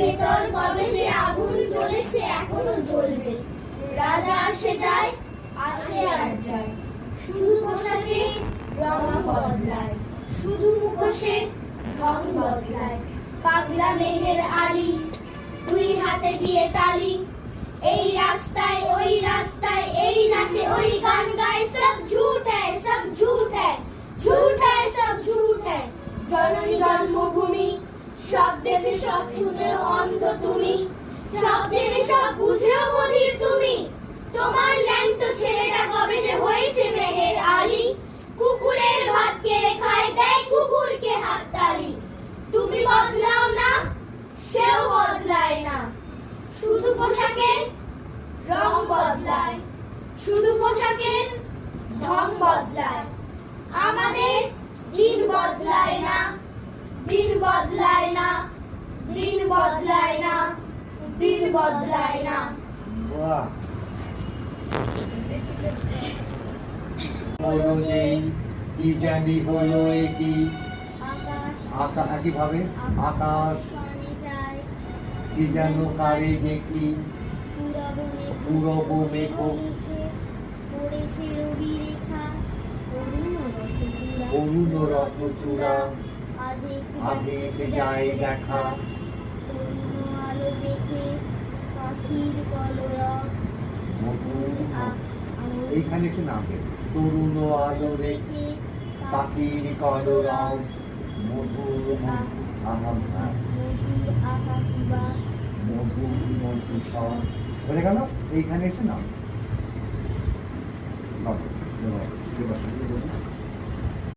ভেতর কবে যে আগুন জ্বলেছে এখনো জ্বলবে। রাজা আসে যায়, আসে আর যায়, শুধু পোশাকে রং বদলায়, শুধু মুখোশে ঢং বদলায়। পাগলা মেঘের আলি, দুই হাতে দিয়ে তালি, এই রাস্তায় ওই রাস্তায়, এই নাচে ওই গান গায়, সব ঝুট হ্যায়, সব ঝুট হ্যায়, ঝুট হ্যায়, সব ঝুট হ্যায়। জননী জন্মভূমি, সব দেখে সব শুনেও অন্ধ তুমি, সব জেনে সব বুঝেও বধির তুমি। তোমার ল্যাংটো ছেলেটা কবে যে হয়েছে মেঘের আলি, কুকুরের ভাত কেড়ে খায়, দেয় কুকুরকে হাততালি। তুমি বদলাও না, সেও বদলায় না, শুধু পোশাকের রং বদলায়, শুধু পোশাকের ঢং বদলায়। আমাদের দিন বদলায় না, দিন বদলায় না, দিন বদলায় না, দিন বদলায় না। বাহ! হলো নেই, কি জানি হলো একি, আকাশ একইভাবে আকাশ কি যেন কারে দেখি, পূরব মেঘ অরুণ রথ চূড়া, আধেক যায় দেখা, আলো দেখে পাখির কলরব, এইখানে এসে নামবে তরুণ আলো রেখে পাখির কলরব, মধুর মধুর মধু সব বলে গেল। এইখানে এসে নাম